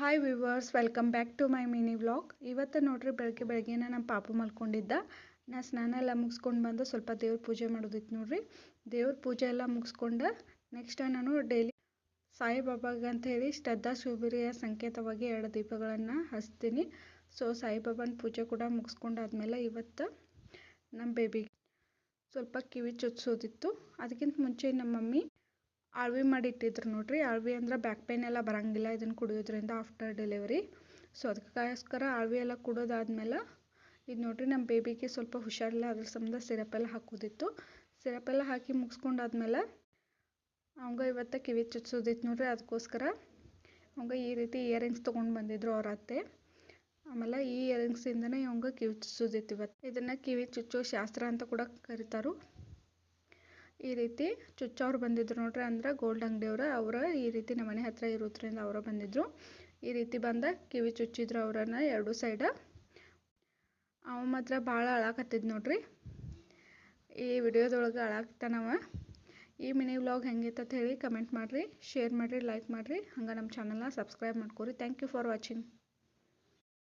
Hi viewers, welcome back to my mini vlog. ಇವತ್ತು ನೋಡ್ರಿ ಬೆಳಗ್ಗೆನ ನಮ್ಮ ಪಾಪು ಮಲ್ಕೊಂಡಿದ್ದ. ನಾ ಸ್ನಾನ ಎಲ್ಲ ಮುಗಿಸ್ಕೊಂಡು ಬಂದು ಸ್ವಲ್ಪ ದೇವ್ರ ಪೂಜೆ ಮಾಡೋದಿತ್ತು ನೋಡ್ರಿ. ದೇವ್ರ ಪೂಜೆ ಎಲ್ಲ ಮುಗಿಸ್ಕೊಂಡು ನೆಕ್ಸ್ಟ್ ನಾನು ಡೈಲಿ ಸಾಯಿಬಾಬಾಗೆ ಅಂತ ಹೇಳಿ ಶ್ರದ್ಧಾ ಶಿವಬಿರಿಯ ಸಂಕೇತವಾಗಿ 2 ದೀಪಗಳನ್ನು ಹಚ್ತೀನಿ. ಸೊ ಸಾಯಿಬಾಬಾನ ಪೂಜೆ ಕೂಡ ಮುಗಿಸ್ಕೊಂಡಾದ್ಮೇಲೆ ಇವತ್ತು ನಮ್ಮ ಬೇಬಿಗೆ ಸ್ವಲ್ಪ ಕಿವಿ ಚುಚ್ಸೋದಿತ್ತು. ಅದಕ್ಕಿಂತ ಮುಂಚೆ ನಮ್ಮ ಮಮ್ಮಿ ಆಳ್ವಿ ಮಾಡಿಟ್ಟಿದ್ರು ನೋಡ್ರಿ. ಆಳ್ವಿ ಅಂದ್ರೆ ಬ್ಯಾಕ್ ಪೇನ್ ಎಲ್ಲ ಬರೋಂಗಿಲ್ಲ ಇದನ್ನು ಕುಡಿಯೋದ್ರಿಂದ ಆಫ್ಟರ್ ಡೆಲಿವರಿ. ಸೊ ಅದಕ್ಕೋಸ್ಕರ ಆಳ್ವಿ ಎಲ್ಲ ಕುಡೋದಾದ್ಮೇಲೆ ಇದು ನೋಡ್ರಿ ನಮ್ಮ ಬೇಬಿಗೆ ಸ್ವಲ್ಪ ಹುಷಾರಿಲ್ಲ, ಅದ್ರ ಸಂಬಂಧ ಸಿರಪ್ ಎಲ್ಲ ಹಾಕೋದಿತ್ತು. ಸಿರಪ್ ಎಲ್ಲ ಹಾಕಿ ಮುಗಿಸ್ಕೊಂಡಾದ್ಮೇಲೆ ಅವಂಗ ಇವತ್ತು ಕಿವಿ ಚುಚ್ಸೋದಿತ್ತು ನೋಡ್ರಿ. ಅದಕ್ಕೋಸ್ಕರ ಅವಂಗ ಈ ರೀತಿ ಇಯರಿಂಗ್ಸ್ ತೊಗೊಂಡು ಬಂದಿದ್ರು ಅವ್ರ ಅತ್ತೆ. ಆಮೇಲೆ ಈ ಇಯರಿಂಗ್ಸಿಂದನೇ ಅವಂಗ ಕಿವಿ ಚುಚ್ಚೋದಿತ್ತು ಇವತ್ತು. ಇದನ್ನು ಕಿವಿ ಚುಚ್ಚೋ ಶಾಸ್ತ್ರ ಅಂತ ಕೂಡ ಕರೀತಾರು. ಈ ರೀತಿ ಚುಚ್ಚೋರು ಬಂದಿದ್ರು ನೋಡ್ರಿ, ಅಂದ್ರೆ ಗೋಲ್ಡ್ ಅಂಗಡಿಯವರು. ಅವರು ಈ ರೀತಿ ನಮ್ಮ ಮನೆ ಹತ್ರ ಇರೋದ್ರಿಂದ ಅವರು ಬಂದಿದ್ರು. ಈ ರೀತಿ ಬಂದ ಕಿವಿ ಚುಚ್ಚಿದ್ರು ಅವರನ್ನ 2 ಸೈಡ. ಅವ ಮಾತ್ರ ಭಾಳ ಅಳಾಕತ್ತಿದ್ ನೋಡ್ರಿ. ಈ ವಿಡಿಯೋದೊಳಗೆ ಅಳಾಕ್ತಾನವ. ಈ ಮಿನಿ ವ್ಲಾಗ್ ಹೆಂಗಿತ್ತು ಅಂತ ಹೇಳಿ ಕಮೆಂಟ್ ಮಾಡಿರಿ, ಶೇರ್ ಮಾಡಿರಿ, ಲೈಕ್ ಮಾಡಿರಿ. ಹಂಗೆ ನಮ್ಮ ಚಾನಲ್ನ ಸಬ್ಸ್ಕ್ರೈಬ್ ಮಾಡ್ಕೊರಿ. Thank you for watching.